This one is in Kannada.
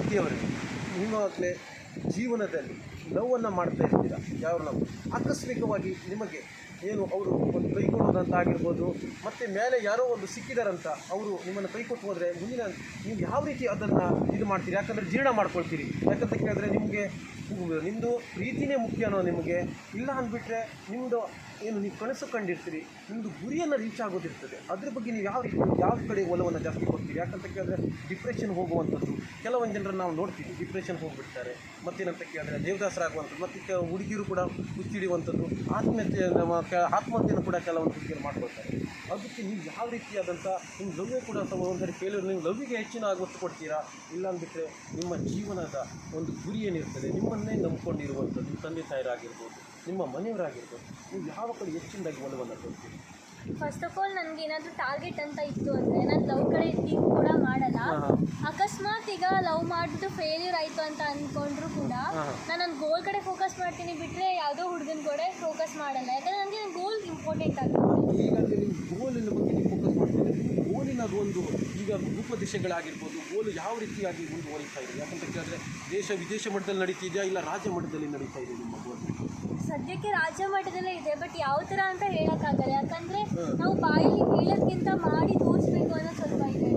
ಪ್ರೀತಿಯವರಿಗೆ ನೀವಾಗಲೇ ಜೀವನದಲ್ಲಿ ಲವನ್ನು ಮಾಡ್ತಾ ಇರ್ತೀರ. ಯಾವ ನಾವು ಆಕಸ್ಮಿಕವಾಗಿ ನಿಮಗೆ ಏನು ಅವರು ಒಂದು ಕೈ ಕೊಡೋದಂತ ಆಗಿರ್ಬೋದು, ಮತ್ತು ಮೇಲೆ ಯಾರೋ ಒಂದು ಸಿಕ್ಕಿದಾರಂತ ಅವರು ನಿಮ್ಮನ್ನು ಕೈ ಕೊಟ್ಟು ಹೋದರೆ ಮುಂದಿನ ನೀವು ಯಾವ ರೀತಿ ಅದನ್ನು ಇದು ಮಾಡ್ತೀರಿ? ಯಾಕಂದರೆ ಜೀರ್ಣ ಮಾಡ್ಕೊಳ್ತೀರಿ. ಯಾಕಂತ ಕೇಳಿದ್ರೆ ನಿಮಗೆ ನಿಮ್ಮದು ಪ್ರೀತಿನೇ ಮುಖ್ಯನೋ ನಿಮಗೆ, ಇಲ್ಲ ಅಂದ್ಬಿಟ್ರೆ ನಿಮ್ಮದು ಏನು ನೀವು ಕನಸು ಕಂಡಿರ್ತೀರಿ, ನಿಮ್ಮದು ಗುರಿಯನ್ನು ರೀಚ್ ಆಗೋದಿರ್ತದೆ. ಅದ್ರ ಬಗ್ಗೆ ನೀವು ಯಾವ ಕಡೆ ಒಲವನ್ನು ಜಾಸ್ತಿ ಕೊಡ್ತೀರಿ? ಯಾಕಂತ ಕೇಳಿದ್ರೆ ಡಿಪ್ರೆಷನ್ ಹೋಗುವಂಥದ್ದು ಕೆಲವೊಂದು ಜನರನ್ನು ನಾವು ನೋಡ್ತೀವಿ, ಡಿಪ್ರೆಷನ್ ಹೋಗಿಬಿಡ್ತಾರೆ. ಮತ್ತೇನಂತ ಕೇಳಿದ್ರೆ ದೇವದಾಸರಾಗುವಂಥದ್ದು, ಮತ್ತು ಹುಡುಗಿರು ಕೂಡ ಹುಚ್ಚಿಡುವಂಥದ್ದು, ಆತ್ಮಹತ್ಯೆಯನ್ನು ಕೂಡ ಕೆಲವೊಂದು ಹುಡುಗಿಯರು ಮಾಡ್ಕೊಳ್ತಾರೆ. ಅದಕ್ಕೆ ನೀವು ಯಾವ ರೀತಿಯಾದಂಥ ನಿಮ್ಮ ಲವ್ವೇ ಕೂಡ ಒಂದ್ಸರಿ ಕೇಳಿದ್ರೆ ನೀವು ಲವ್ವಿಗೆ ಹೆಚ್ಚಿನ ಒತ್ತು ಕೊಡ್ತೀರಾ? ಇಲ್ಲ ಅಂದ್ಬಿಟ್ರೆ ನಿಮ್ಮ ಜೀವನದ ಒಂದು ಗುರಿ ಏನಿರ್ತದೆ, ನಿಮ್ಮನ್ನೇ ನಂಬ್ಕೊಂಡಿರುವಂಥದ್ದು ತಂದೆ ತಾಯರಾಗಿರ್ಬೋದು, ನಿಮ್ಮ ಮನೆಯವರಾಗಿರ್ಬೋದು, ನೀವು ಯಾವ ಕಡೆ ಹೆಚ್ಚಿನದಾಗಿ ಒಲವನ್ನು ಕೊಡ್ತೀರಿ? ಫಸ್ಟ್ ಆಫ್ ಆಲ್ ನನಗೆ ಏನಾದರೂ ಟಾರ್ಗೆಟ್ ಅಂತ ಇತ್ತು ಅಂದರೆ ನಾನು ಲವ್ ಕಡೆ ಥಿಂಕ್ ಕೂಡ ಮಾಡಲ್ಲ. ಅಕಸ್ಮಾತ್ ಈಗ ಲವ್ ಮಾಡಿಬಿಟ್ಟು ಫೇಲ್ಯೂರ್ ಆಯಿತು ಅಂತ ಅಂದ್ಕೊಂಡ್ರು ಕೂಡ ನಾನು ನನ್ನ ಗೋಲ್ ಕಡೆ ಫೋಕಸ್ ಮಾಡ್ತೀನಿ, ಬಿಟ್ಟರೆ ಯಾವುದೋ ಹುಡುಗನ ಕಡೆ ಫೋಕಸ್ ಮಾಡಲ್ಲ. ಯಾಕಂದರೆ ನನಗೆ ನನ್ನ ಗೋಲ್ ಇಂಪಾರ್ಟೆಂಟ್ ಆಗುತ್ತೆ. ಈಗಾಗಲೇ ನಿಮ್ಮ ಗೋಲಿನ ಬಗ್ಗೆ ನೀವು ಫೋಕಸ್ ಮಾಡ್ತೀರಿ. ಗೋಲಿನ ಒಂದು ಈಗ ರೂಪದಿಶೆಗಳಾಗಿರ್ಬೋದು, ಗೋಲು ಯಾವ ರೀತಿಯಾಗಿ ಮುಂದುವರಿತಾ ಇದೆ? ಯಾಕಂತ ಕೇಳಿದ್ರೆ ವಿದೇಶ ಮಟ್ಟದಲ್ಲಿ ನಡೀತಿದೆಯಾ, ಇಲ್ಲ ರಾಜ್ಯ ಮಟ್ಟದಲ್ಲಿ ನಡೀತಾ ಇದೆ ನಿಮ್ಮ ಗೋಲ್? ಸದ್ಯಕ್ಕೆ ರಾಜ್ಯ ಮಟ್ಟದಲ್ಲೇ ಇದೆ, ಬಟ್ ಯಾವ ಥರ ಅಂತ ಹೇಳೋಕ್ಕಾಗಲ್ಲ. ಯಾಕಂದರೆ ನಾವು ಬಾಯಲ್ಲಿ ಹೇಳೋಕ್ಕಿಂತ ಮಾಡಿ ತೋರಿಸ್ಬೇಕು ಅನ್ನೋ ಸ್ವಲ್ಪ ಇದೆ.